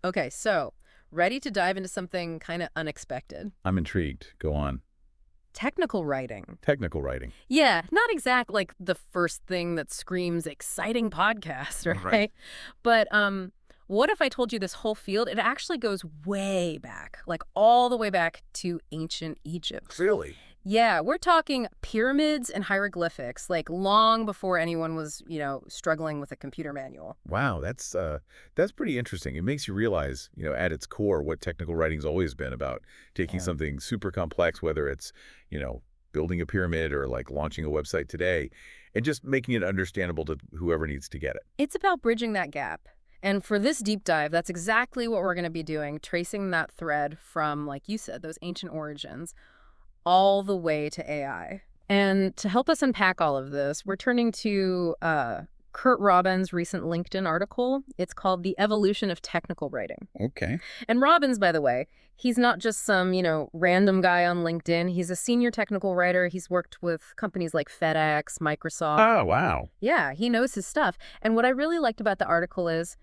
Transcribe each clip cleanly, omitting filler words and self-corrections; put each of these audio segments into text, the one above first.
Okay, so ready to dive into something kind of unexpected. I'm intrigued. Go on. Technical writing. Technical writing. Yeah, not exact like the first thing that screams exciting podcast, Right. right? But what if I told you this whole field, it actually goes way back, like all the way back to ancient Egypt. Really? Yeah, we're talking pyramids and hieroglyphics, like long before anyone was, struggling with a computer manual. Wow, that's pretty interesting. It makes you realize, at its core, what technical writing's always been about taking Yeah. something super complex, whether it's, you know, building a pyramid or like launching a website today, and just making it understandable to whoever needs to get it. It's about bridging that gap. And for this deep dive, that's exactly what we're going to be doing, tracing that thread from, like you said, those ancient origins all the way to AI. And to help us unpack all of this, we're turning to Curt Robbins' recent LinkedIn article. It's called The Evolution of Technical Writing. Okay. And Robbins, by the way, he's not just some, random guy on LinkedIn. He's a senior technical writer. He's worked with companies like FedEx, Microsoft. Oh, wow. Yeah, he knows his stuff. And what I really liked about the article is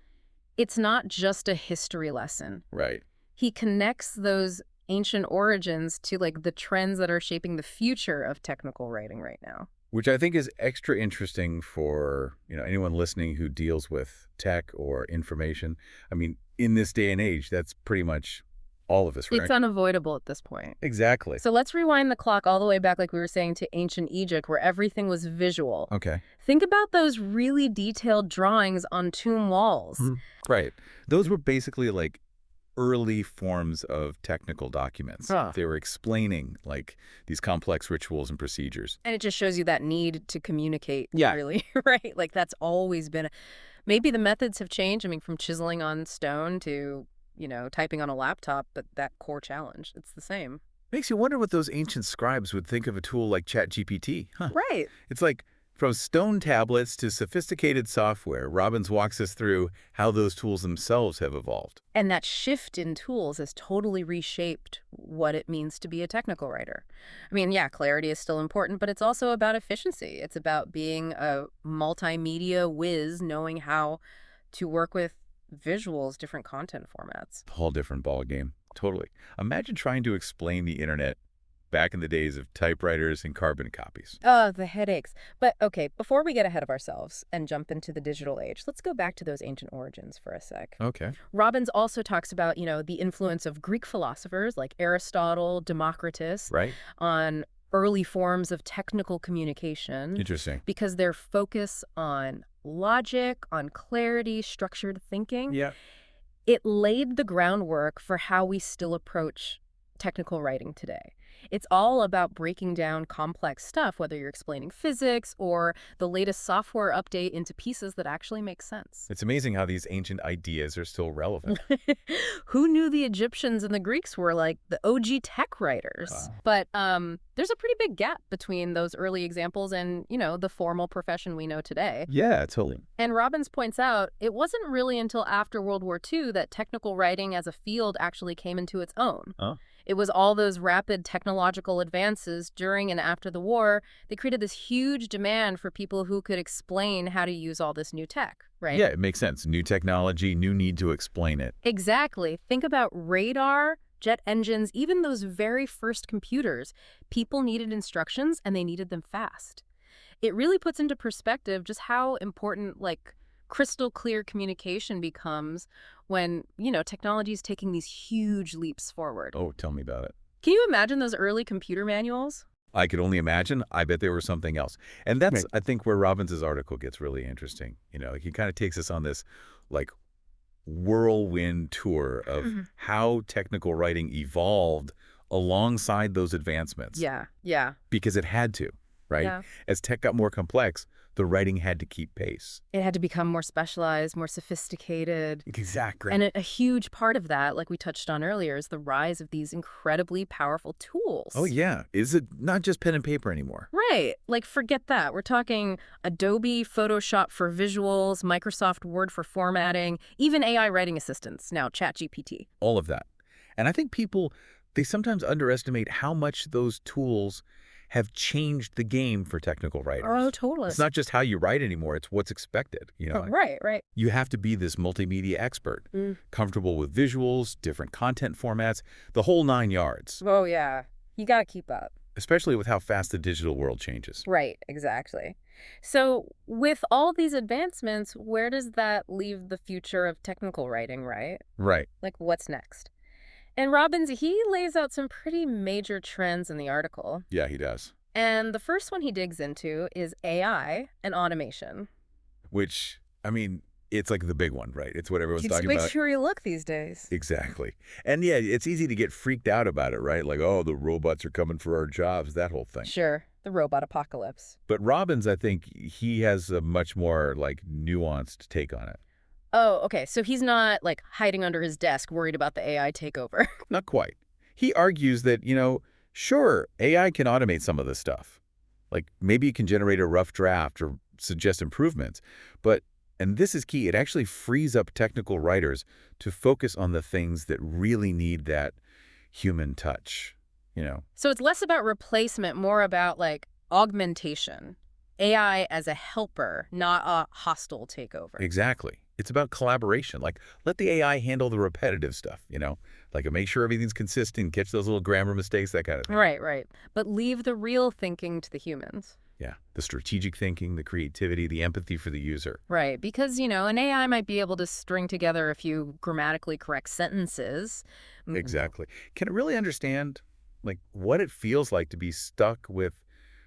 it's not just a history lesson. Right. He connects those ancient origins to like the trends that are shaping the future of technical writing right now. Which I think is extra interesting for, anyone listening who deals with tech or information. I mean, in this day and age, that's pretty much all of us, It's right? unavoidable at this point. Exactly. So let's rewind the clock all the way back, like we were saying, to ancient Egypt, where everything was visual. Okay. Think about those really detailed drawings on tomb walls. Mhm. Right. Those were basically like early forms of technical documents. Huh. They were explaining like these complex rituals and procedures. And it just shows you that need to communicate, Yeah. really, right? Like that's always been, maybe the methods have changed. I mean, from chiseling on stone to, typing on a laptop, but that core challenge, it's the same. Makes you wonder what those ancient scribes would think of a tool like ChatGPT. Huh. Right. It's like from stone tablets to sophisticated software, Robbins walks us through how those tools themselves have evolved. And that shift in tools has totally reshaped what it means to be a technical writer. I mean, yeah, clarity is still important, but it's also about efficiency. It's about being a multimedia whiz, knowing how to work with visuals, different content formats. Whole different ball game. Totally. Imagine trying to explain the internet back in the days of typewriters and carbon copies. Oh, the headaches. But okay, before we get ahead of ourselves and jump into the digital age, let's go back to those ancient origins for a sec. Okay. Robbins also talks about, the influence of Greek philosophers like Aristotle, Democritus Right? on early forms of technical communication Interesting. because their focus on logic, on clarity, structured thinking, Yeah. it laid the groundwork for how we still approach technical writing today. It's all about breaking down complex stuff, whether you're explaining physics or the latest software update into pieces that actually make sense. It's amazing how these ancient ideas are still relevant. Who knew the Egyptians and the Greeks were like the OG tech writers? Wow. But there's a pretty big gap between those early examples and, the formal profession we know today. Yeah, totally. And Robbins points out it wasn't really until after World War II that technical writing as a field actually came into its own. Oh. It was all those rapid technological advances during and after the war. They created this huge demand for people who could explain how to use all this new tech, right? Yeah, it makes sense. New technology, new need to explain it. Exactly. Think about radar, jet engines, even those very first computers. People needed instructions and they needed them fast. It really puts into perspective just how important, like, crystal clear communication becomes when, technology is taking these huge leaps forward. Oh, tell me about it. Can you imagine those early computer manuals? I could only imagine. I bet there was something else. And that's, Right. I think, where Robbins's article gets really interesting. He kind of takes us on this, like, whirlwind tour of Mhm. how technical writing evolved alongside those advancements. Yeah. Because it had to, right? Yeah. As tech got more complex, the writing had to keep pace. It had to become more specialized, more sophisticated. Exactly. And a huge part of that, like we touched on earlier, is the rise of these incredibly powerful tools. Oh, yeah. Is it not just pen and paper anymore? Right. Like, forget that. We're talking Adobe Photoshop for visuals, Microsoft Word for formatting, even AI writing assistants, now ChatGPT. All of that. And I think people, they sometimes underestimate how much those tools have changed the game for technical Oh, writers. totally. It's not just how you write anymore, it's what's expected, Right, right. You have to be this multimedia expert, Mm. comfortable with visuals, different content formats, the whole 9 yards, Oh, yeah. You got to keep up. especially with how fast the digital world changes. Right, exactly. So, with all these advancements, where does that leave the future of technical writing, right? Right. Like, what's next? And Robbins, he lays out some pretty major trends in the article. Yeah, he does. And the first one he digs into is AI and automation. Which, I mean, it's like the big one, right? It's what everyone's Keeps talking you about. sure you look these days. Exactly. And yeah, it's easy to get freaked out about it, right? Like, oh, the robots are coming for our jobs, that whole thing. Sure, the robot apocalypse. But Robbins, I think he has a much more like nuanced take on it. Oh, okay. So he's not like hiding under his desk worried about the AI takeover. Not quite. He argues that, sure, AI can automate some of this stuff. Like maybe it can generate a rough draft or suggest improvements. But, and this is key, it actually frees up technical writers to focus on the things that really need that human touch. So it's less about replacement, more about like augmentation. AI as a helper, not a hostile takeover. Exactly. It's about collaboration. Like, let the AI handle the repetitive stuff. Like, make sure everything's consistent, catch those little grammar mistakes, that kind of thing. Right, right. But leave the real thinking to the humans. Yeah. The strategic thinking, the creativity, the empathy for the user. Right, because, an AI might be able to string together a few grammatically correct sentences. Exactly. Can it really understand, like, what it feels like to be stuck with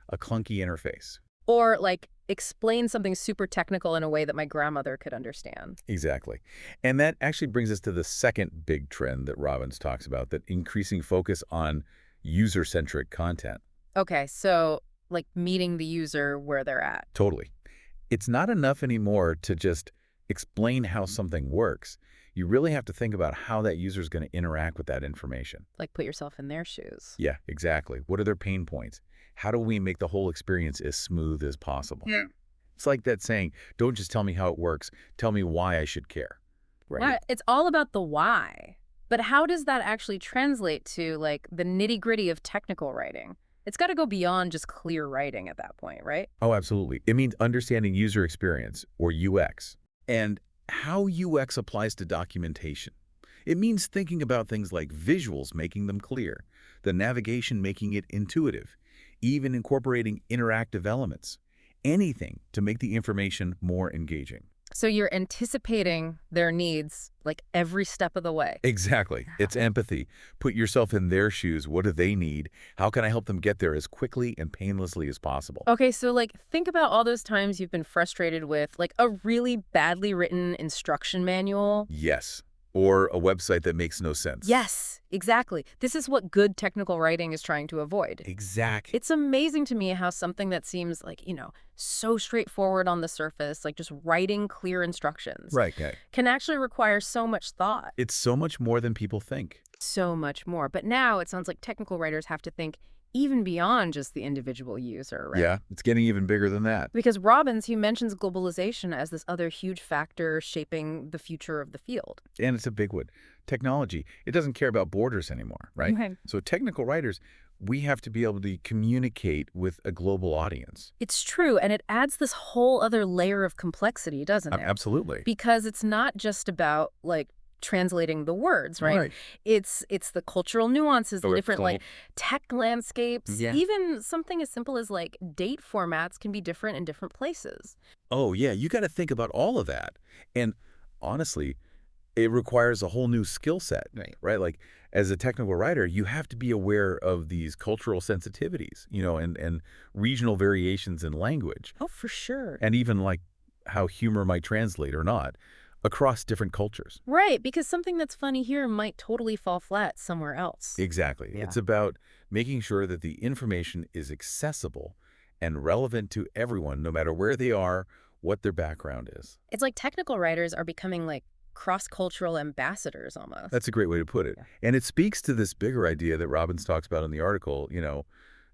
a clunky interface? Or, like, explain something super technical in a way that my grandmother could understand. Exactly. And that actually brings us to the second big trend that Robbins talks about, that increasing focus on user-centric content. Okay, so, like, meeting the user where they're at. Totally. It's not enough anymore to just explain how something works. You really have to think about how that user is going to interact with that information. Like, put yourself in their shoes. Yeah, exactly. What are their pain points? How do we make the whole experience as smooth as possible? Yeah. It's like that saying, don't just tell me how it works, tell me why I should care. Right. Right. It's all about the why. But how does that actually translate to, like, the nitty-gritty of technical writing? It's got to go beyond just clear writing at that point, right? Oh, absolutely. It means understanding user experience, or UX, and how UX applies to documentation. It means thinking about things like visuals, making them clear, the navigation making it intuitive, even incorporating interactive elements, anything to make the information more engaging. So you're anticipating their needs, like, every step of the way. Exactly. It's empathy. Put yourself in their shoes. What do they need? How can I help them get there as quickly and painlessly as possible? Okay, so, like, think about all those times you've been frustrated with, like, a really badly written instruction manual. Yes. Or a website that makes no sense. Yes, exactly. This is what good technical writing is trying to avoid. Exactly. It's amazing to me how something that seems like, so straightforward on the surface, like just writing clear instructions, Right, okay. can actually require so much thought. It's so much more than people think. So much more. But now it sounds like technical writers have to think even beyond just the individual user, right? Yeah, it's getting even bigger than that. Because Robbins, he mentions globalization as this other huge factor shaping the future of the field. And it's a big one. Technology, it doesn't care about borders anymore, right? Okay. So technical writers, we have to be able to communicate with a global audience. It's true, and it adds this whole other layer of complexity, doesn't it? Absolutely. Because it's not just about, like, translating the words, right? It's the cultural nuances, the different, like, tech landscapes. Yeah. Even something as simple as, like, date formats can be different in different places. Oh, yeah, you got to think about all of that. And honestly, it requires a whole new skill set, right? Like, as a technical writer, you have to be aware of these cultural sensitivities, and regional variations in language. Oh, for sure. And even, like, how humor might translate or not across different cultures. Right, because something that's funny here might totally fall flat somewhere else. Exactly. Yeah. It's about making sure that the information is accessible and relevant to everyone, no matter where they are, what their background is. It's like technical writers are becoming, like, cross-cultural ambassadors almost. That's a great way to put it. Yeah. And it speaks to this bigger idea that Robbins talks about in the article,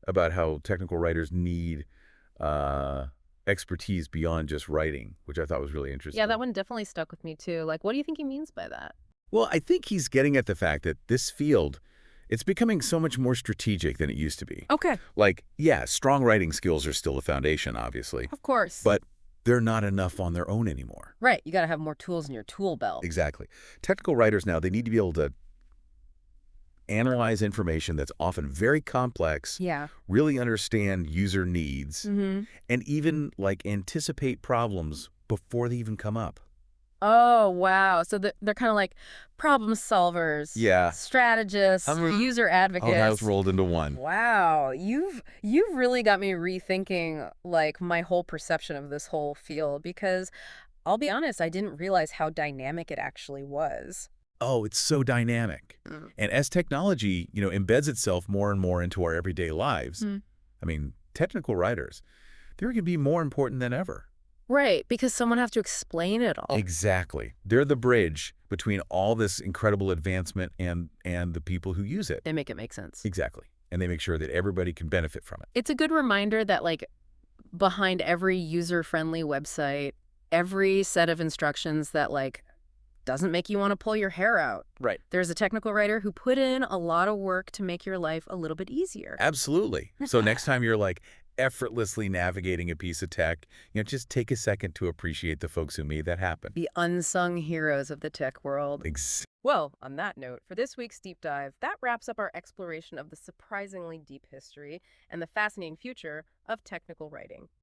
about how technical writers need expertise beyond just writing, which I thought was really interesting. Yeah, that one definitely stuck with me too. Like, what do you think he means by that? Well, I think he's getting at the fact that this field It's becoming so much more strategic than it used to be. Okay. Like, yeah, strong writing skills are still the foundation, obviously, Of course. but they're not enough on their own anymore. Right. You got to have more tools in your tool belt. Exactly. Technical writers now, they need to be able to analyze information that's often very complex, Yeah. really understand user needs, and even like anticipate problems before they even come up. Oh, wow. So they're kind of like problem solvers, Yeah. strategists, user Oh, that advocates. was rolled into one. Wow, you've really got me rethinking like my whole perception of this whole field because I'll be honest, I didn't realize how dynamic it actually was. Oh, it's so dynamic. Mm. And as technology, embeds itself more and more into our everyday lives, Mm. I mean, technical writers, they're going to be more important than ever. Right, because someone has to explain it all. Exactly. They're the bridge between all this incredible advancement and the people who use it. They make it make sense. Exactly. And they make sure that everybody can benefit from it. It's a good reminder that like behind every user-friendly website, every set of instructions that like doesn't make you want to pull your hair out. Right. There's a technical writer who put in a lot of work to make your life a little bit easier. Absolutely. So next time you're like effortlessly navigating a piece of tech, just take a second to appreciate the folks who made that happen. The unsung heroes of the tech world. Well, on that note, for this week's deep dive, that wraps up our exploration of the surprisingly deep history and the fascinating future of technical writing.